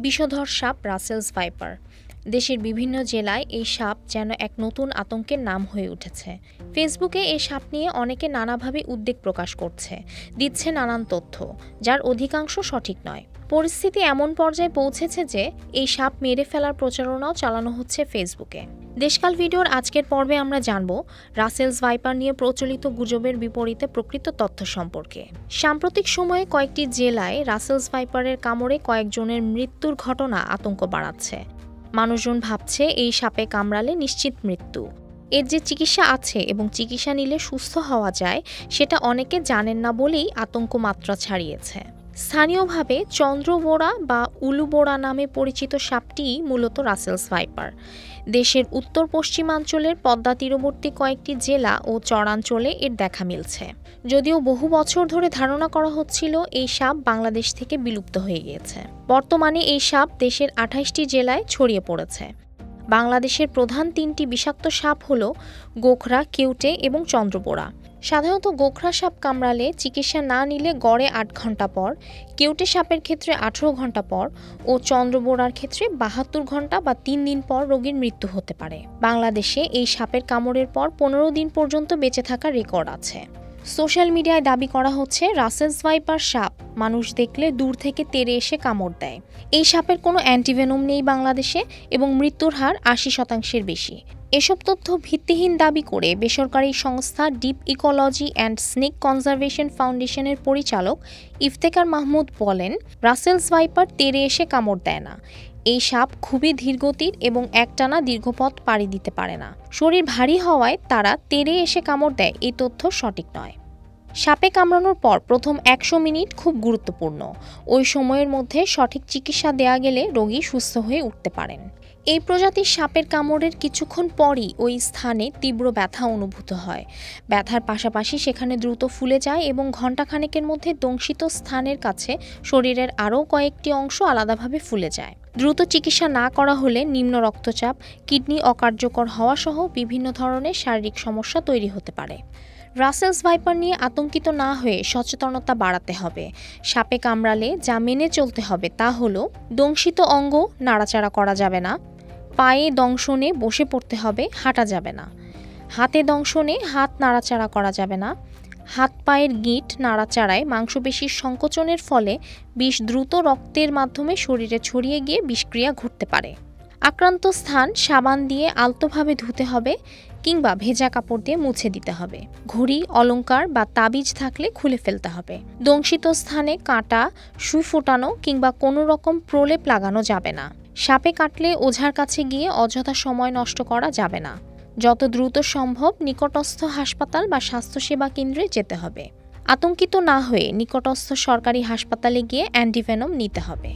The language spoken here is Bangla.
বিষধর সাপ রাসেলস ভাইপার। দেশের বিভিন্ন জেলায় এই সাপ যেন এক নতুন আতঙ্কের নাম হয়ে উঠেছে। ফেসবুকে এই সাপ নিয়ে অনেকে নানাভাবে উদ্বেগ প্রকাশ করছে, দিচ্ছে নানান তথ্য, যার অধিকাংশ সঠিক নয়। পরিস্থিতি এমন পর্যায়ে পৌঁছেছে যে এই সাপ মেরে ফেলার প্রচারণাও চালানো হচ্ছে ফেসবুকে। দেশকাল ভিডিওর আজকের পর্বে আমরা জানব রাসেলস ভাইপার নিয়ে প্রচলিত গুজবের বিপরীতে প্রকৃত তথ্য সম্পর্কে। সাম্প্রতিক সময়ে কয়েকটি জেলায় রাসেলস ভাইপারের কামড়ে কয়েকজনের মৃত্যুর ঘটনা আতঙ্ক বাড়াচ্ছে। মানুষজন ভাবছে এই সাপে কামড়ালে নিশ্চিত মৃত্যু। এর যে চিকিৎসা আছে এবং চিকিৎসা নিলে সুস্থ হওয়া যায় সেটা অনেকে জানেন না বলেই আতঙ্ক মাত্রা ছাড়িয়েছে। স্থানীয়ভাবে চন্দ্রবোড়া বা উলুবোড়া নামে পরিচিত সাপটিই মূলত রাসেলস ভাইপার। দেশের উত্তর পশ্চিমাঞ্চলের পদ্মা তীরবর্তী কয়েকটি জেলা ও চরাঞ্চলে এর দেখা মিলছে। যদিও বহু বছর ধরে ধারণা করা হচ্ছিল এই সাপ বাংলাদেশ থেকে বিলুপ্ত হয়ে গিয়েছে। বর্তমানে এই সাপ দেশের ২৮টি জেলায় ছড়িয়ে পড়েছে। বাংলাদেশের প্রধান ৩টি বিষাক্ত সাপ হল গোখরা, কেউটে এবং চন্দ্রবোড়া। সাধারণত গোখরা সাপ কামড়ালে চিকিৎসা না নিলে গড়ে ৮ ঘন্টা পর, কেউটে সাপের ক্ষেত্রে ১৮ ঘন্টা পর ও চন্দ্রবোড়ার ক্ষেত্রে ৭২ ঘন্টা বা ৩ দিন পর রোগীর মৃত্যু হতে পারে। বাংলাদেশে এই সাপের কামড়ের পর ১৫ দিন পর্যন্ত বেঁচে থাকার রেকর্ড আছে। সোশ্যাল মিডিয়ায় দাবি করা হচ্ছে রাসেলস ভাইপার সাপ মানুষ দেখলে দূর থেকে তেড়ে এসে কামড় দেয়। এই সাপের কোনো অ্যান্টিভেনম নেই বাংলাদেশে এবং মৃত্যুর হার ৮০% বেশি। এসব তথ্য ভিত্তিহীন দাবি করে বেসরকারি সংস্থা deep ecology and snake conservation ফাউন্ডেশনের পরিচালক ইফতেখার মাহমুদ বলেন, রাসেলস ভাইপার তেড়ে এসে কামড় দেয় না। এই সাপ খুবই ধীরগতির এবং একটানা দীর্ঘপথ পাড়ি দিতে পারে না। শরীর ভারী হওয়ায় তারা তেড়ে এসে কামড় দেয়, এই তথ্য সঠিক নয়। সাপে কামড়ানোর পর প্রথম ১০০ মিনিট খুব গুরুত্বপূর্ণ। ওই সময়ের মধ্যে সঠিক চিকিৎসা দেয়া গেলে রোগী সুস্থ হয়ে উঠতে পারেন। এই প্রজাতির সাপের কামড়ের কিছুক্ষণ পরই ওই স্থানে তীব্র ব্যথা অনুভূত হয়। ব্যথার পাশাপাশি সেখানে দ্রুত ফুলে যায় এবং ঘণ্টাখানেকের মধ্যে দংশিত স্থানের কাছে শরীরের আরও কয়েকটি অংশ আলাদাভাবে ফুলে যায়। দ্রুত চিকিৎসা না করা হলে নিম্ন রক্তচাপ, কিডনি অকার্যকর হওয়া সহ বিভিন্ন ধরনের শারীরিক সমস্যা তৈরি হতে পারে। রাসেলস ভাইপার নিয়ে আতঙ্কিত না হয়ে সচেতনতা বাড়াতে হবে। সাপে কামড়ালে যা মেনে চলতে হবে তা হলো, দংশিত অঙ্গ নাড়াচাড়া করা যাবে না, পায়ে দংশনে বসে পড়তে হবে, হাঁটা যাবে না, হাতে দংশনে হাত নাড়াচাড়া করা যাবে না, হাত পায়ের গিঁট নাড়াচাড়ায় মাংসপেশির সংকোচনের ফলে বিষ দ্রুত রক্তের মাধ্যমে শরীরে ছড়িয়ে গিয়ে বিষক্রিয়া ঘটতে পারে। আক্রান্ত স্থান সাবান দিয়ে আলতোভাবে ধুতে হবে কিংবা ভেজা কাপড় দিয়ে মুছে দিতে হবে। ঘড়ি, অলংকার বা তাবিজ থাকলে খুলে ফেলতে হবে। দংশিত স্থানে কাঁটা, সুই ফোটানো কিংবা কোনো রকম প্রলেপ লাগানো যাবে না। সাপে কাটলে ওঝার কাছে গিয়ে অযথা সময় নষ্ট করা যাবে না। যত দ্রুত সম্ভব নিকটস্থ হাসপাতাল বা স্বাস্থ্যসেবা কেন্দ্রে যেতে হবে। আতঙ্কিত না হয়ে নিকটস্থ সরকারি হাসপাতালে গিয়ে অ্যান্টিভেনম নিতে হবে।